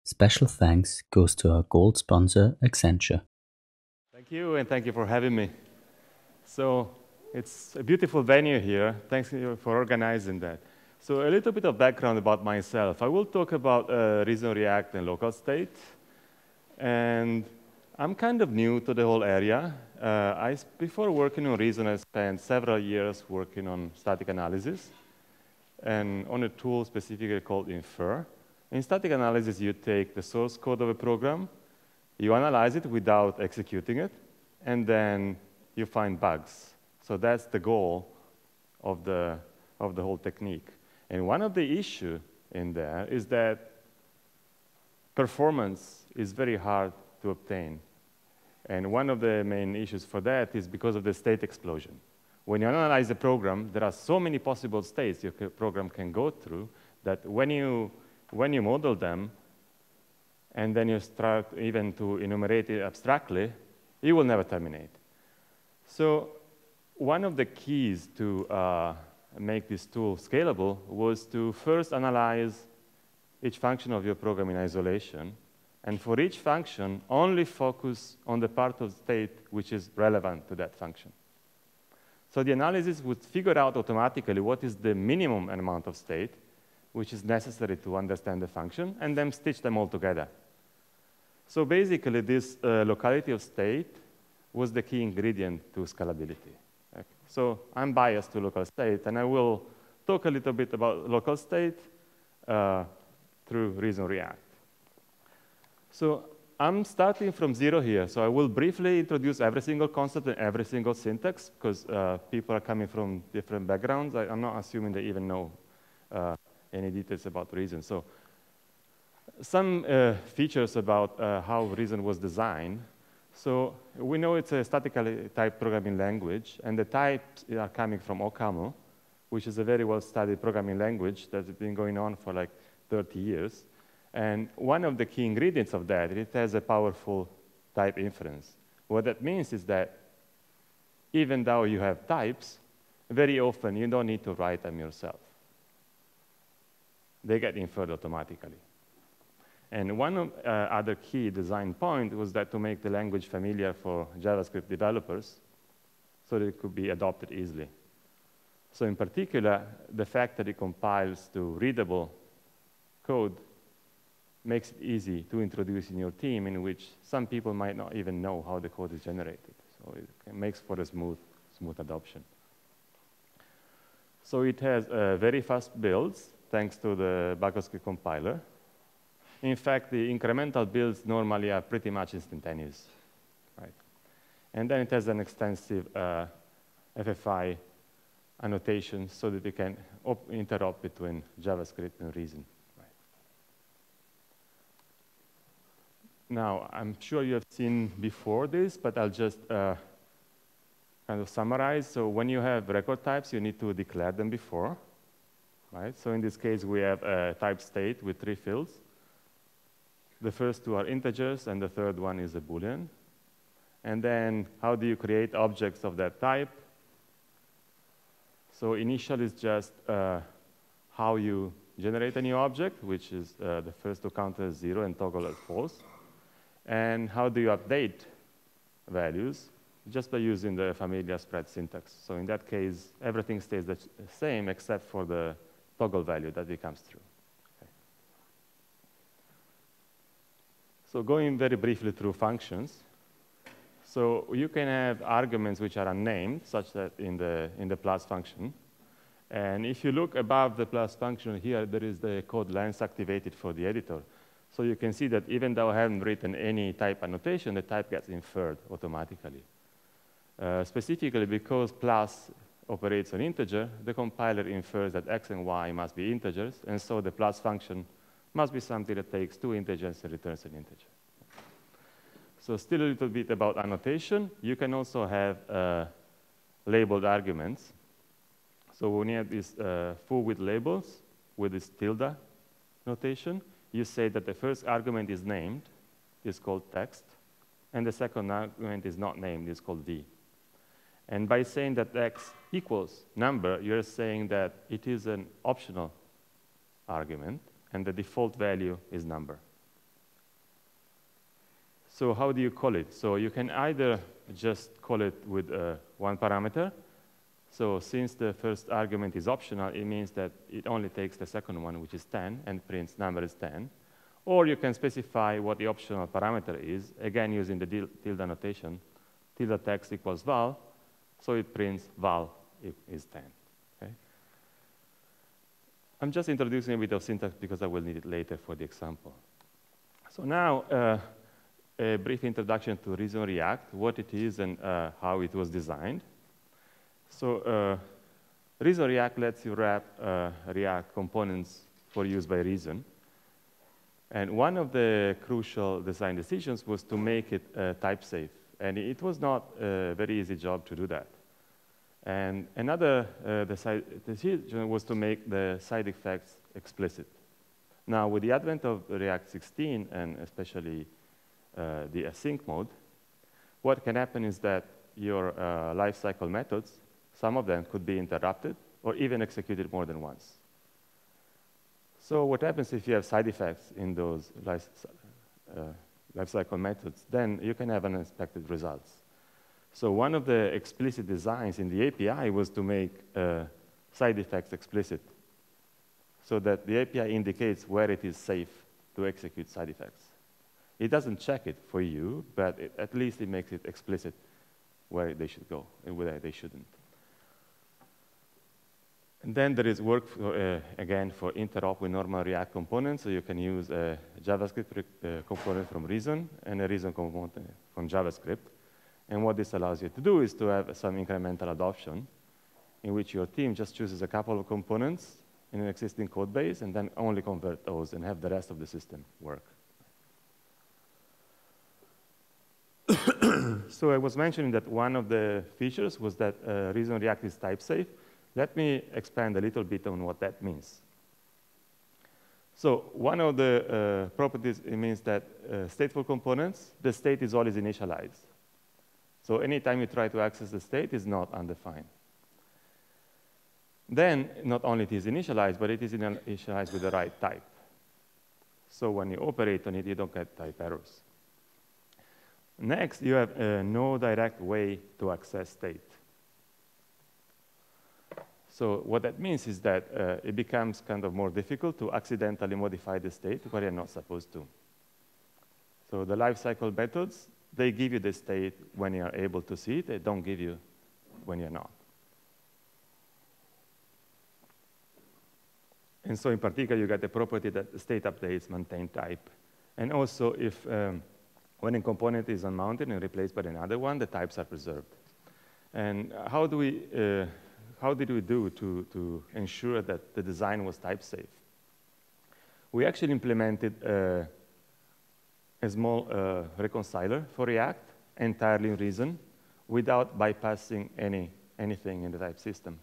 Special thanks goes to our gold sponsor, Accenture. Thank you, and thank you for having me. So it's a beautiful venue here. Thanks for organizing that. So a little bit of background about myself. I will talk about ReasonReact and local state. And I'm kind of new to the whole area. Before working on Reason, I spent several years working on static analysis and on a tool specifically called Infer. In static analysis, you take the source code of a program, you analyze it without executing it, and then you find bugs. So that's the goal of the whole technique. And one of the issues in there is that performance is very hard to obtain. And one of the main issues for that is because of the state explosion. When you analyze a program, there are so many possible states your program can go through that when you model them, and then you start even to enumerate it abstractly, it will never terminate. So one of the keys to make this tool scalable was to first analyze each function of your program in isolation, and for each function, only focus on the part of state which is relevant to that function. So the analysis would figure out automatically what is the minimum amount of state which is necessary to understand the function, and then stitch them all together. So basically, this locality of state was the key ingredient to scalability. Okay. So I'm biased to local state, and I will talk a little bit about local state through ReasonReact. So I'm starting from zero here. So I will briefly introduce every single concept and every single syntax, because people are coming from different backgrounds. I'm not assuming they even know any details about Reason. So some features about how Reason was designed. So we know it's a statically typed programming language, and the types are coming from OCaml, which is a very well-studied programming language that's been going on for like 30 years. And one of the key ingredients of that, it has a powerful type inference. What that means is that even though you have types, very often you don't need to write them yourself. They get inferred automatically. And one other key design point was that to make the language familiar for JavaScript developers so that it could be adopted easily. So in particular, the fact that it compiles to readable code makes it easy to introduce in your team, in which some people might not even know how the code is generated. So it makes for a smooth adoption. So it has very fast builds, thanks to the Bukowski compiler. In fact, the incremental builds normally are pretty much instantaneous, right? And then it has an extensive FFI annotation so that we can interop between JavaScript and Reason. Right. Now, I'm sure you have seen before this, but I'll just kind of summarize. So when you have record types, you need to declare them before. Right? So in this case, we have a type state with 3 fields. The first 2 are integers, and the third one is a Boolean. And then how do you create objects of that type? So initial is just how you generate a new object, which is the first to counter as 0 and toggle as false. And how do you update values? Just by using the familiar spread syntax. So in that case, everything stays the same except for the toggle value that becomes true. Okay. So going very briefly through functions. So you can have arguments which are unnamed, such that in the plus function. And if you look above the plus function here, there is the code lens activated for the editor. So you can see that even though I haven't written any type annotation, the type gets inferred automatically. Specifically because plus operates on integer, the compiler infers that x and y must be integers, and so the plus function must be something that takes 2 integers and returns an integer. So still a little bit about annotation. You can also have labeled arguments. So when you have this full with labels with this tilde notation, you say that the first argument is named, is called text, and the second argument is not named, is called v. And by saying that x equals number, you're saying that it is an optional argument, and the default value is number. So how do you call it? So you can either just call it with one parameter. So since the first argument is optional, it means that it only takes the second one, which is 10, and prints number is 10. Or you can specify what the optional parameter is, again using the tilde notation. Tilde text equals val, so it prints val is 10. Okay? I'm just introducing a bit of syntax because I will need it later for the example. So now, a brief introduction to ReasonReact, what it is and how it was designed. So ReasonReact lets you wrap React components for use by Reason. And one of the crucial design decisions was to make it type safe. And it was not a very easy job to do that. And another decision was to make the side effects explicit. Now, with the advent of React 16, and especially the async mode, what can happen is that your lifecycle methods, some of them could be interrupted or even executed more than once. So what happens if you have side effects in those lifecycle methods? Then you can have unexpected results. So one of the explicit designs in the API was to make side effects explicit, so that the API indicates where it is safe to execute side effects. It doesn't check it for you, but at least it makes it explicit where they should go and where they shouldn't. And then there is work, again, for interop with normal React components. So you can use a JavaScript component from Reason and a Reason component from JavaScript. And what this allows you to do is to have some incremental adoption in which your team just chooses a couple of components in an existing code base and then only convert those and have the rest of the system work. So I was mentioning that one of the features was that ReasonReact is type safe. Let me expand a little bit on what that means. So one of the properties, it means that stateful components, the state is always initialized. So anytime you try to access the state, it's not undefined. Then not only it is initialized, but it is initialized with the right type. So when you operate on it, you don't get type errors. Next, you have no direct way to access state. So what that means is that it becomes kind of more difficult to accidentally modify the state where you're not supposed to. So the lifecycle methods, they give you the state when you're able to see it. They don't give you when you're not. And so in particular, you get the property that the state updates maintain type. And also, if when a component is unmounted and replaced by another one, the types are preserved. And how did we do to ensure that the design was type safe? We actually implemented a small reconciler for React entirely in Reason without bypassing anything in the type system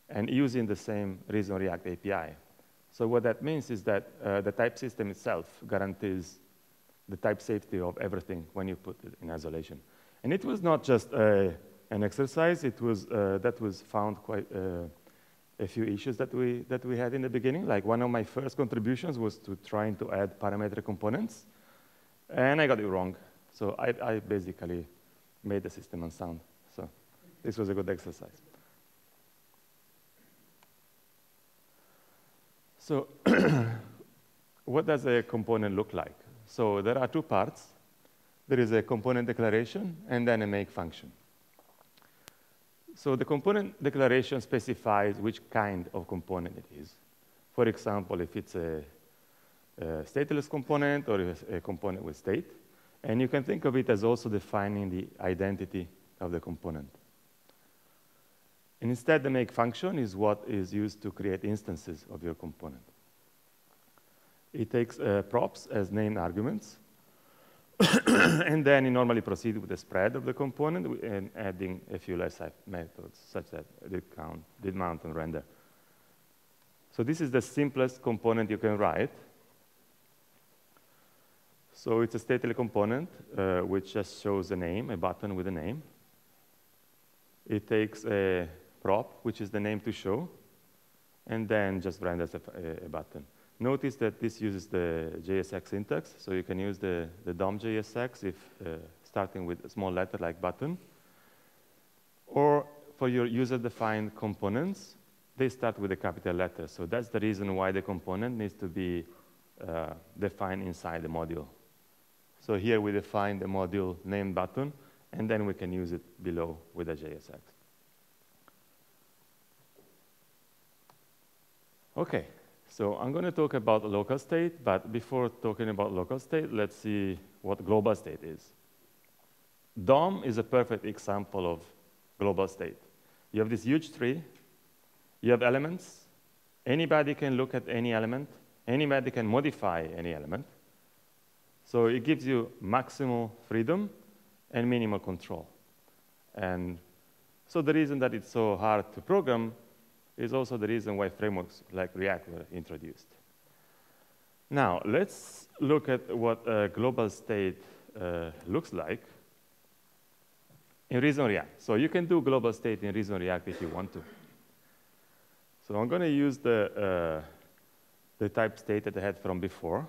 and using the same ReasonReact API. So what that means is that the type system itself guarantees the type safety of everything when you put it in isolation. And it was not just an exercise. It was that was found quite a few issues that we had in the beginning. Like one of my first contributions was to trying to add parametric components, and I got it wrong. So I basically made the system unsound. So this was a good exercise. So what does a component look like? So there are two parts. There is a component declaration and then a make function. So the component declaration specifies which kind of component it is. For example, if it's a stateless component or a component with state. And you can think of it as also defining the identity of the component. And instead, the make function is what is used to create instances of your component. It takes props as named arguments. And then you normally proceed with the spread of the component and adding a few less methods, such as did count, did mount, and render. So this is the simplest component you can write. So it's a stately component, which just shows a name, a button with a name. It takes a prop, which is the name to show, and then just renders a button. Notice that this uses the JSX syntax, so you can use the DOM JSX if starting with a small letter like button. Or for your user-defined components, they start with a capital letter. So that's the reason why the component needs to be defined inside the module. So here we define the module name button, and then we can use it below with a JSX. Okay, so I'm going to talk about local state, but before talking about local state, let's see what global state is. DOM is a perfect example of global state. You have this huge tree, you have elements, anybody can look at any element, anybody can modify any element. So it gives you maximal freedom and minimal control. And so the reason that it's so hard to program is also the reason why frameworks like React were introduced. Now, let's look at what a global state looks like in ReasonReact. So you can do global state in ReasonReact if you want to. So I'm going to use the type state that I had from before.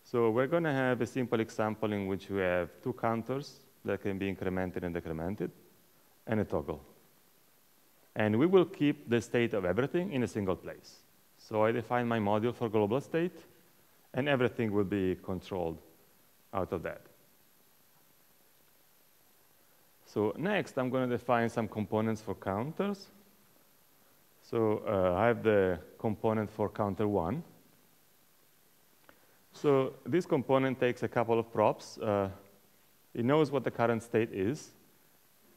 So we're going to have a simple example in which we have two counters that can be incremented and decremented, and a toggle. And we will keep the state of everything in a single place. So I define my module for global state, and everything will be controlled out of that. So next, I'm going to define some components for counters. So I have the component for counter 1. So this component takes a couple of props. It knows what the current state is,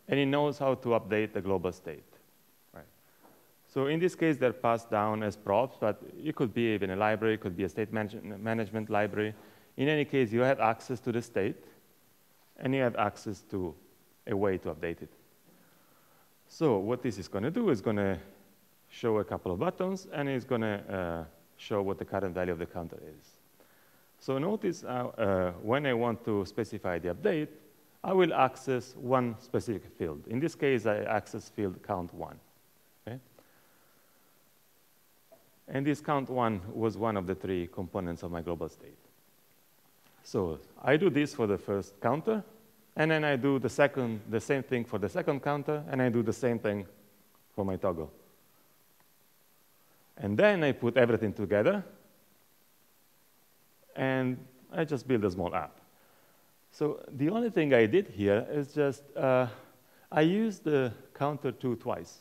and it knows how to update the global state. Right. So in this case, they're passed down as props, but it could be even a library, it could be a state management library. In any case, you have access to the state, and you have access to a way to update it. So what this is going to do is going to show a couple of buttons, and it's going to show what the current value of the counter is. So notice when I want to specify the update, I will access one specific field. In this case, I access field count1. Okay? And this count1 was one of the three components of my global state. So I do this for the first counter, and then I do the same thing for the second counter, and I do the same thing for my toggle. And then I put everything together, and I just build a small app. So the only thing I did here is just I used the counter2 twice.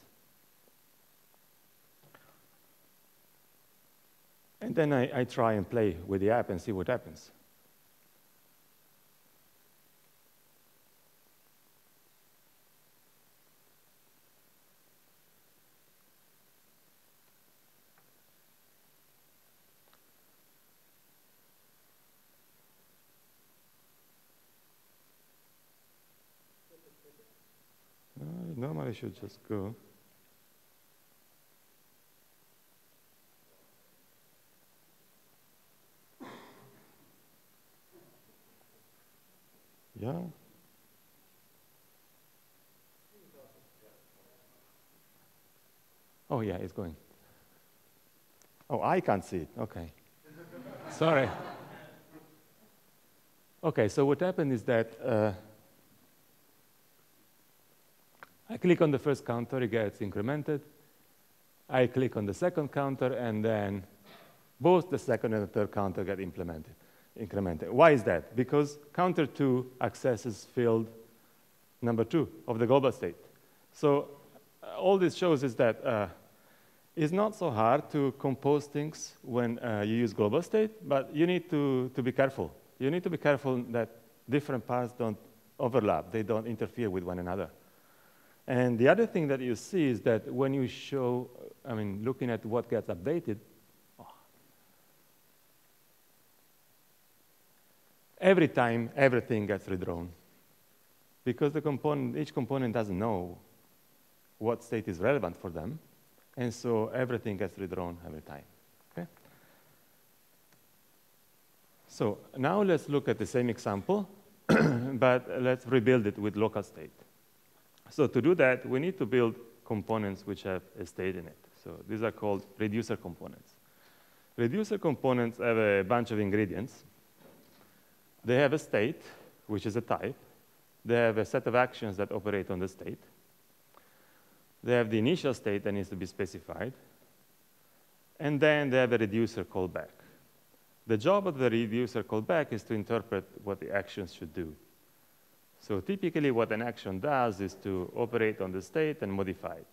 And then I try and play with the app and see what happens. Normally I should just go. Yeah. Oh, yeah, it's going. Oh, I can't see it. OK. Sorry. OK, so what happened is that I click on the first counter, it gets incremented. I click on the second counter, and then both the second and the third counter get incremented. Why is that? Because counter 2 accesses field number 2 of the global state. So all this shows is that it's not so hard to compose things when you use global state, but you need to be careful. You need to be careful that different parts don't overlap. They don't interfere with one another. And the other thing that you see is that when you show, looking at what gets updated, every time everything gets redrawn. Because each component doesn't know what state is relevant for them. And so everything gets redrawn every time. Okay? So now let's look at the same example, but let's rebuild it with local state. So to do that, we need to build components which have a state in it. So these are called reducer components. Reducer components have a bunch of ingredients. They have a state, which is a type. They have a set of actions that operate on the state. They have the initial state that needs to be specified. And then they have a reducer callback. The job of the reducer callback is to interpret what the actions should do. So typically, what an action does is to operate on the state and modify it.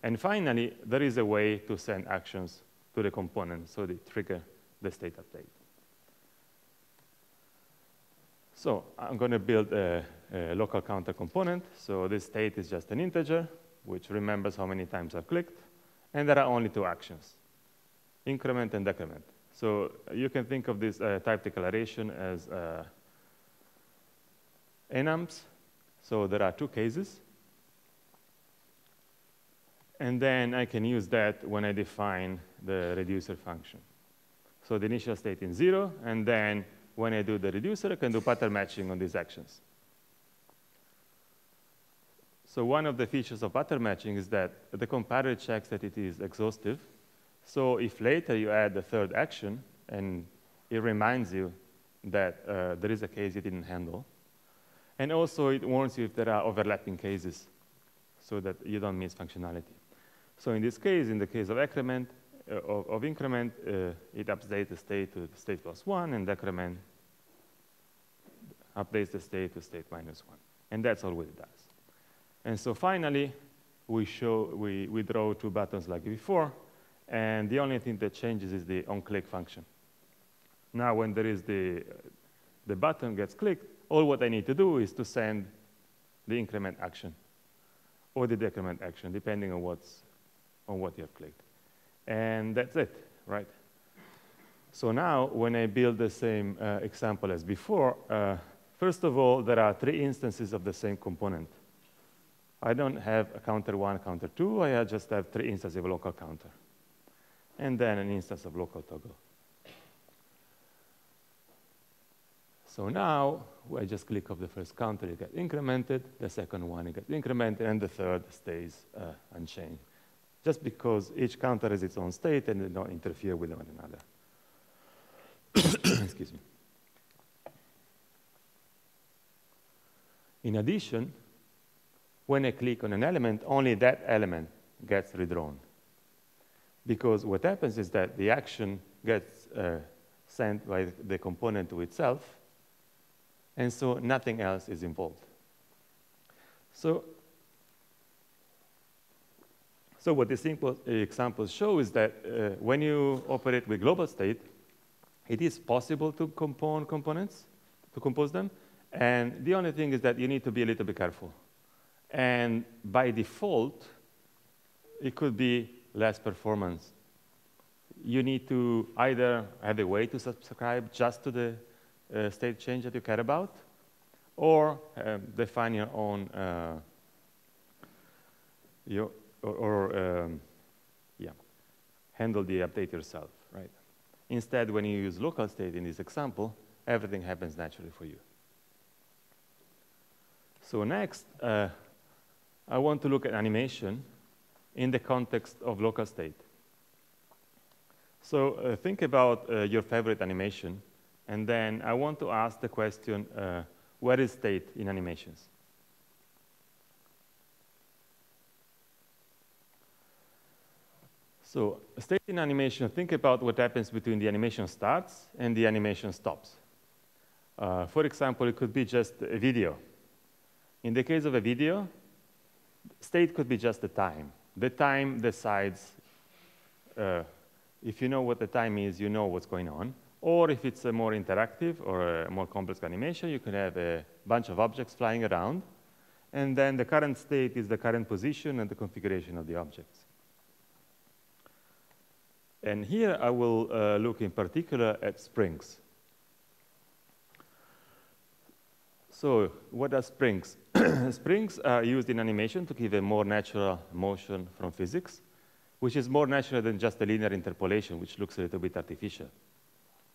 And finally, there is a way to send actions to the component so they trigger the state update. So I'm going to build a local counter component. So this state is just an integer, which remembers how many times I've clicked. And there are only two actions, increment and decrement. So you can think of this type declaration as enums. So there are two cases. And then I can use that when I define the reducer function. So the initial state is 0, and then when I do the reducer, I can do pattern matching on these actions. So one of the features of pattern matching is that the compiler checks that it is exhaustive. So if later you add the third action, and it reminds you that there is a case you didn't handle. And also, it warns you if there are overlapping cases so that you don't miss functionality. So in this case, in the case of increment, it updates the state to state +1, and decrement updates the state to state -1. And that's all it does. And so finally, we draw two buttons like before, and the only thing that changes is the onClick function. Now, when there is the button gets clicked, all what I need to do is to send the increment action or the decrement action, depending on what you have clicked. And that's it, right? So now, when I build the same example as before, first of all, there are 3 instances of the same component. I don't have a counter 1, counter 2. I just have 3 instances of local counter. And then an instance of local toggle. So now, I just click off the first counter, it gets incremented. The second one, it gets incremented. And the third stays unchanged. Just because each counter has its own state and they don't interfere with one another. Excuse me. In addition, when I click on an element, only that element gets redrawn. Because what happens is that the action gets sent by the component to itself, and so nothing else is involved. So what the simple examples show is that when you operate with global state, it is possible to compose them. And the only thing is that you need to be a little bit careful. And by default, it could be less performance. You need to either have a way to subscribe just to the state change that you care about, or define your own handle the update yourself, right? Instead, when you use local state in this example, everything happens naturally for you. So next, I want to look at animation in the context of local state. So think about your favorite animation, and then I want to ask the question, where is state in animations? So state in animation, think about what happens between the animation starts and the animation stops. For example, it could be just a video. In the case of a video, state could be just the time. The time decides, if you know what the time is, you know what's going on. Or if it's a more interactive or a more complex animation, you can have a bunch of objects flying around. And then the current state is the current position and the configuration of the objects. And here I will look in particular at springs. So what are springs? Springs are used in animation to give a more natural motion from physics, which is more natural than just a linear interpolation, which looks a little bit artificial.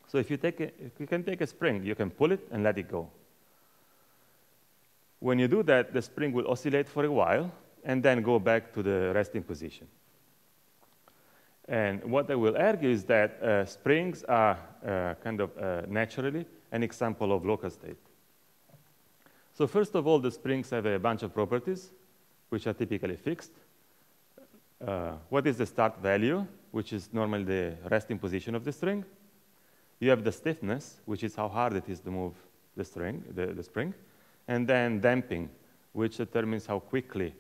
So if you can take a spring, you can pull it and let it go. When you do that, the spring will oscillate for a while and then go back to the resting position. And what I will argue is that springs are kind of naturally an example of local state. So first of all, the springs have a bunch of properties, which are typically fixed. What is the start value, which is normally the resting position of the string? You have the stiffness, which is how hard it is to move the spring. And then damping, which determines how quickly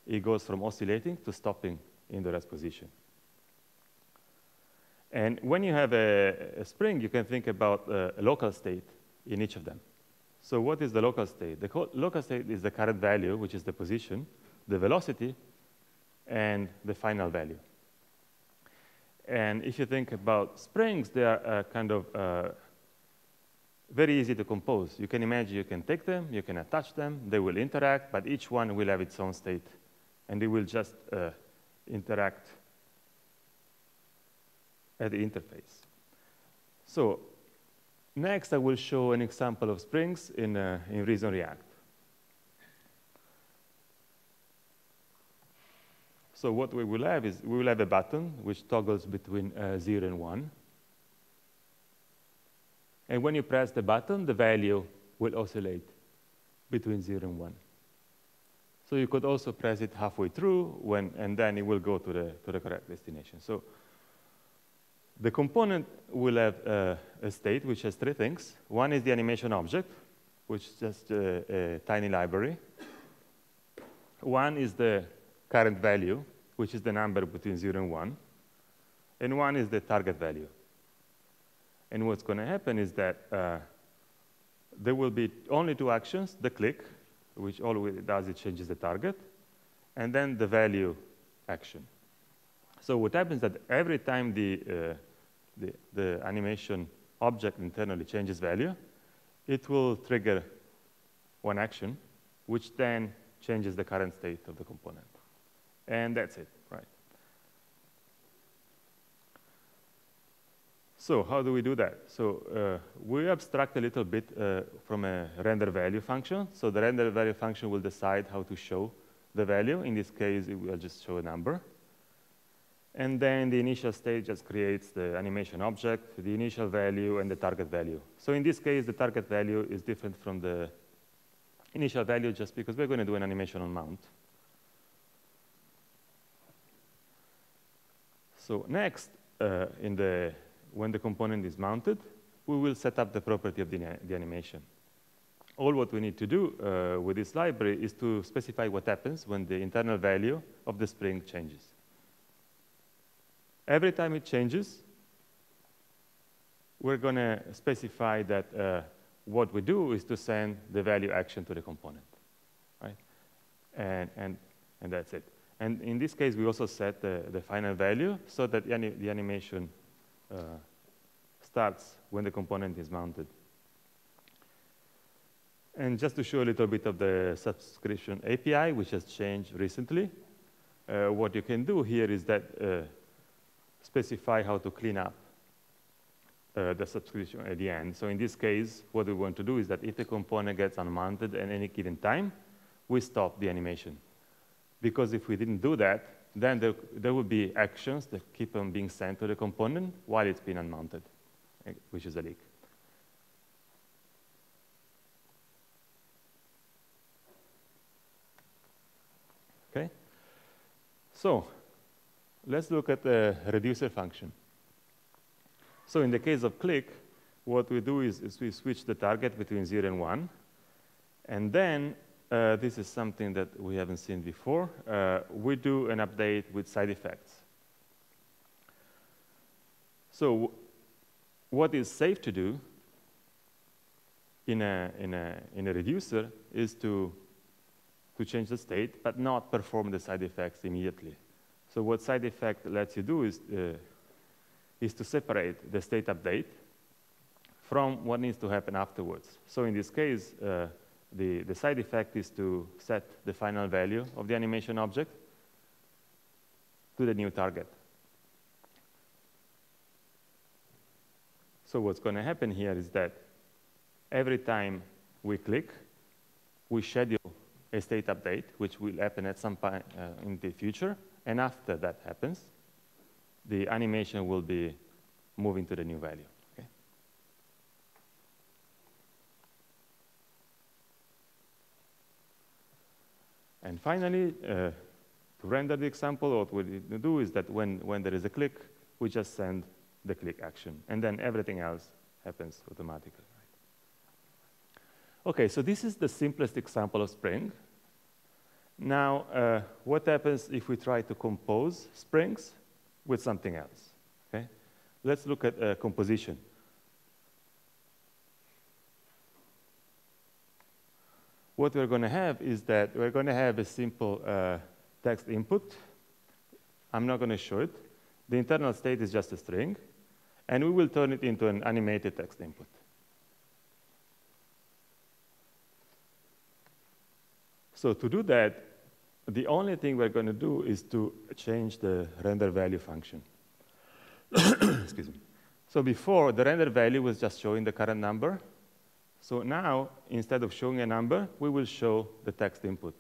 it goes from oscillating to stopping in the rest position. And when you have a spring, you can think about a local state in each of them. So what is the local state? The local state is the current value, which is the position, the velocity, and the final value. And if you think about springs, they are kind of very easy to compose. You can imagine you can take them, you can attach them, they will interact, but each one will have its own state, and they will just interact at the interface. So next, I will show an example of springs in ReasonReact. So what we will have is we will have a button which toggles between 0 and 1. And when you press the button, the value will oscillate between 0 and 1. So you could also press it halfway through, and then it will go to the correct destination. So the component will have a state which has three things. One is the animation object, which is just a tiny library. One is the current value, which is the number between 0 and 1. And one is the target value. And what's going to happen is that there will be only two actions, the click, which all it does, it changes the target, and then the value action. So what happens is that every time the animation object internally changes value, it will trigger one action, which then changes the current state of the component. And that's it, right? So how do we do that? So we abstract a little bit from a render value function. So the render value function will decide how to show the value. In this case, it will just show a number. And then the initial state just creates the animation object, the initial value, and the target value. So in this case, the target value is different from the initial value just because we're going to do an animation on mount. So next, when the component is mounted, we will set up the property of the animation. All what we need to do with this library is to specify what happens when the internal value of the spring changes. Every time it changes, we're going to specify that what we do is to send the value action to the component, right? And that's it. And in this case, we also set the final value so that the animation starts when the component is mounted. And just to show a little bit of the subscription API, which has changed recently, what you can do here is that specify how to clean up the subscription at the end. So in this case, what we want to do is that if the component gets unmounted at any given time, we stop the animation. Because if we didn't do that, then there will be actions that keep on being sent to the component while it's been unmounted, which is a leak. Okay? So let's look at the reducer function. So in the case of click, what we do is we switch the target between 0 and 1. And then this is something that we haven't seen before. We do an update with side effects. So what is safe to do in a reducer is to change the state, but not perform the side effects immediately. So what side effect lets you do is to separate the state update from what needs to happen afterwards. So in this case, the side effect is to set the final value of the animation object to the new target. So what's going to happen here is that every time we click, we schedule a state update, which will happen at some point in the future. And after that happens, the animation will be moving to the new value. Okay? And finally, to render the example, what we do is that when there is a click, we just send the click action, and then everything else happens automatically. Okay, so this is the simplest example of Spring. Now, what happens if we try to compose springs with something else? Okay? Let's look at composition. What we're going to have is that we're going to have a simple text input. I'm not going to show it. The internal state is just a string, and we will turn it into an animated text input. So to do that, the only thing we're going to do is to change the render value function. Excuse me. So before, the render value was just showing the current number. So now, instead of showing a number, we will show the text input.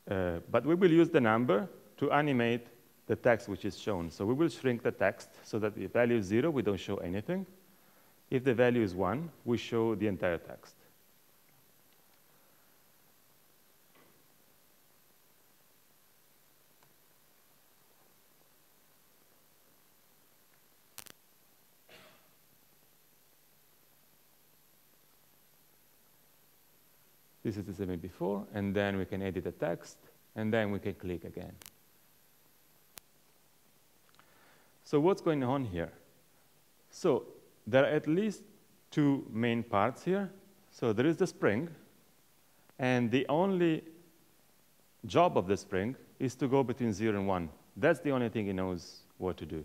But we will use the number to animate the text which is shown. So we will shrink the text so that if the value is 0, we don't show anything. If the value is 1, we show the entire text. This is the same as before, and then we can edit the text, and then we can click again. So what's going on here? So there are at least two main parts here. So there is the spring, and the only job of the spring is to go between 0 and 1. That's the only thing it knows what to do.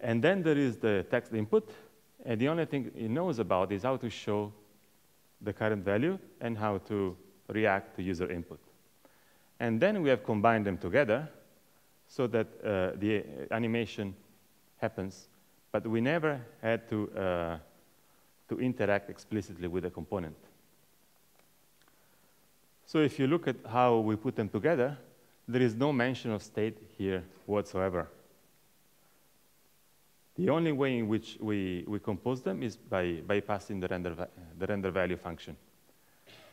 And then there is the text input, and the only thing it knows about is how to show the current value and how to react to user input. And then we have combined them together so that the animation happens, but we never had to interact explicitly with the component. So if you look at how we put them together, there is no mention of state here whatsoever. The only way in which we compose them is by passing the render value function.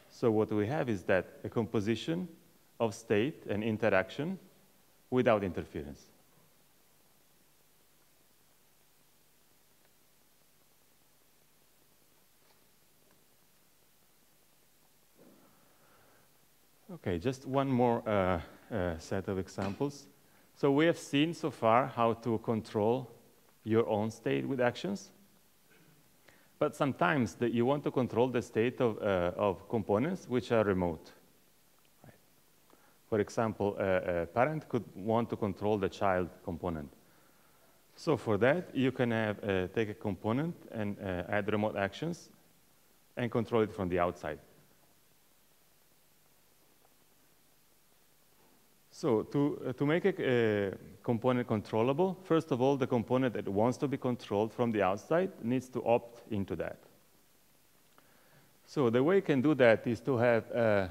So what we have is that a composition of state and interaction without interference. Okay, just one more set of examples. So we have seen so far how to control your own state with actions. But sometimes you want to control the state of components which are remote. Right? For example, a parent could want to control the child component. So for that, you can take a component and add remote actions and control it from the outside. So to make a component controllable, first of all, the component that wants to be controlled from the outside needs to opt into that. So the way you can do that is to have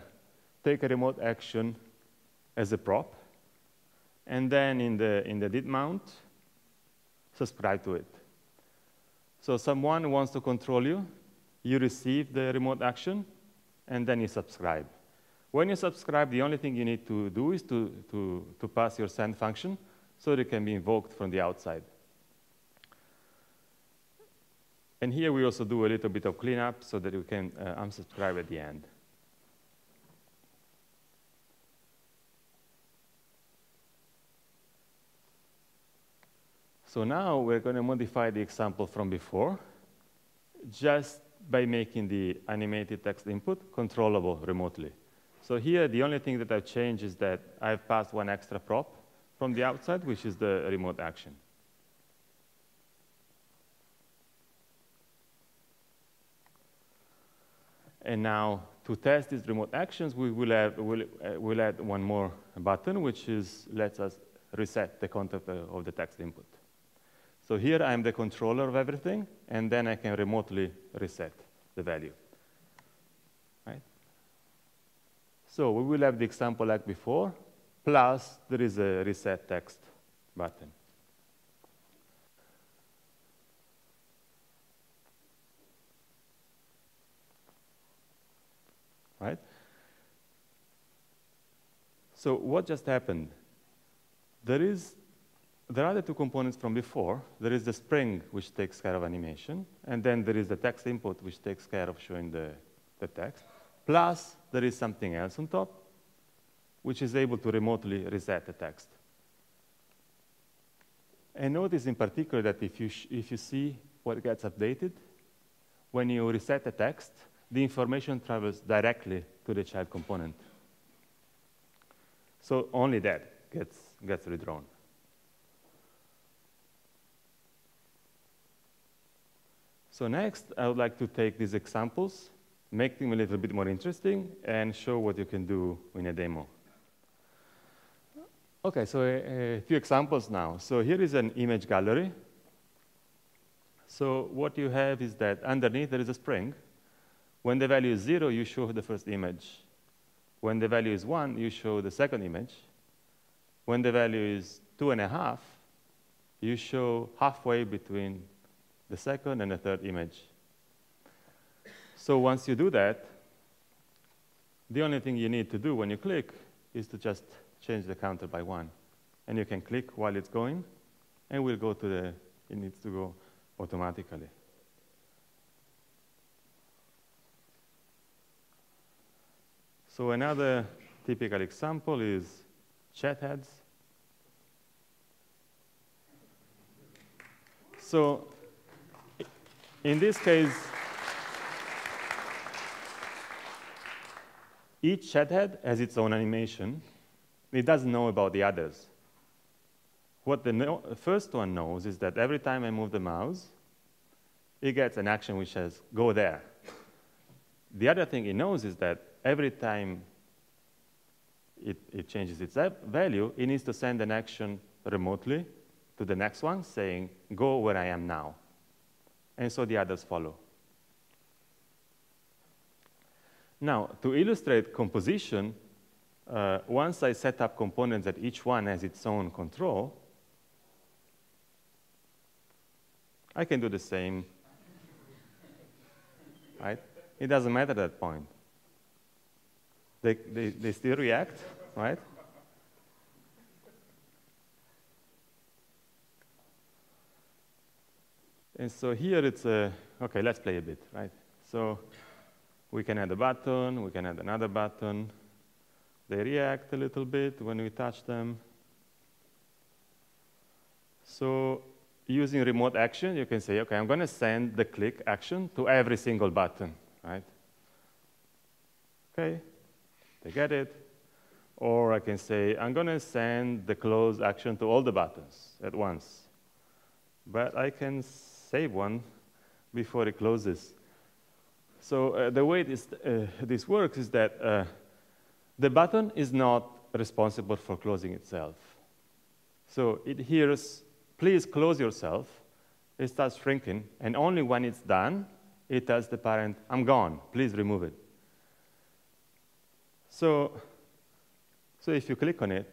take a remote action as a prop, and then in the did mount, subscribe to it. So someone wants to control you, you receive the remote action, and then you subscribe. When you subscribe, the only thing you need to do is to pass your send function so that it can be invoked from the outside. And here we also do a little bit of cleanup so that we can unsubscribe at the end. So now we're going to modify the example from before just by making the animated text input controllable remotely. So here, the only thing that I've changed is that I've passed one extra prop from the outside, which is the remote action. And now, to test these remote actions, we'll add one more button, which lets us reset the content of the text input. So here, I'm the controller of everything, and then I can remotely reset the value. Right? So we will have the example like before, plus there is a reset text button. Right? So what just happened? There are the two components from before. There is the spring, which takes care of animation, and then there is the text input, which takes care of showing the text. Plus, there is something else on top, which is able to remotely reset the text. And notice in particular that if you see what gets updated, when you reset the text, the information travels directly to the child component. So only that gets redrawn. So next, I would like to take these examples, make them a little bit more interesting, and show what you can do in a demo. OK, so a few examples now. So here is an image gallery. So what you have is that underneath there is a spring. When the value is 0, you show the first image. When the value is 1, you show the second image. When the value is 2.5, you show halfway between the second and the third image. So once you do that, the only thing you need to do when you click is to just change the counter by 1. And you can click while it's going, and we'll go to it needs to go automatically. So another typical example is chat heads. So in this case, each chat head has its own animation. It doesn't know about the others. What the first one knows is that every time I move the mouse, it gets an action which says, go there. The other thing it knows is that every time it changes its value, it needs to send an action remotely to the next one, saying, go where I am now. And so the others follow. Now, to illustrate composition, once I set up components that each one has its own control, I can do the same. Right? It doesn't matter at that point. They still react, right? And so here it's OK, let's play a bit, right? So we can add a button. We can add another button. They react a little bit when we touch them. So using remote action, you can say, OK, I'm going to send the click action to every single button, right? OK, they get it. Or I can say, I'm going to send the close action to all the buttons at once. But I can save one before it closes. So the way this works is that the button is not responsible for closing itself. So it hears, please close yourself. It starts shrinking. And only when it's done, it tells the parent, I'm gone. Please remove it. So if you click on it,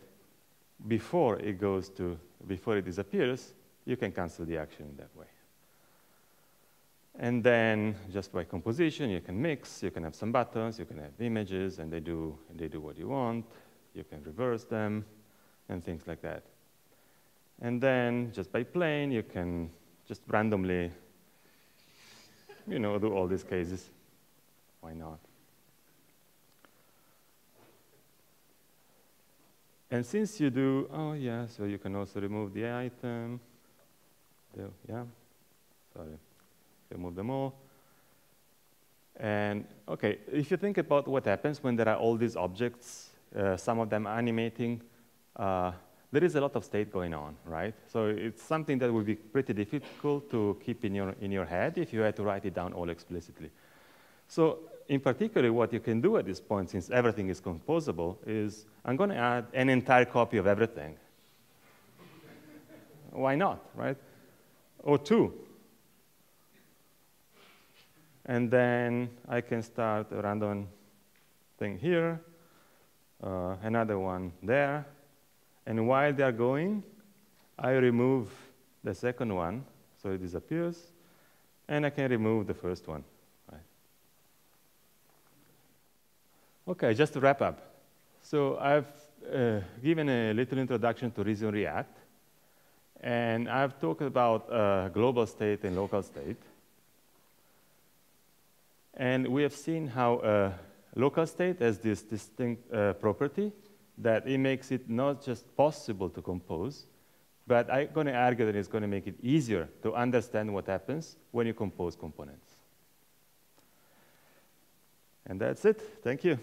before it disappears, you can cancel the action in that way. And then, just by composition, you can mix. You can have some buttons. You can have images, and they do what you want. You can reverse them, and things like that. And then, just by playing, you can just randomly, do all these cases. Why not? And since you do, so you can also remove the item. Remove them all. And OK, if you think about what happens when there are all these objects, some of them animating, there is a lot of state going on, right? So it's something that would be pretty difficult to keep in your head if you had to write it down all explicitly. So in particular, what you can do at this point, since everything is composable, is I'm going to add an entire copy of everything. Why not, right? Or two. And then I can start a random thing here, another one there, And while they are going, I remove the second one, so it disappears, and I can remove the first one. Right? Okay, just to wrap up. So I've given a little introduction to ReasonReact, and I've talked about global state and local state. And we have seen how local state has this distinct property that it makes it not just possible to compose, but I'm going to argue that it's going to make it easier to understand what happens when you compose components. And that's it. Thank you.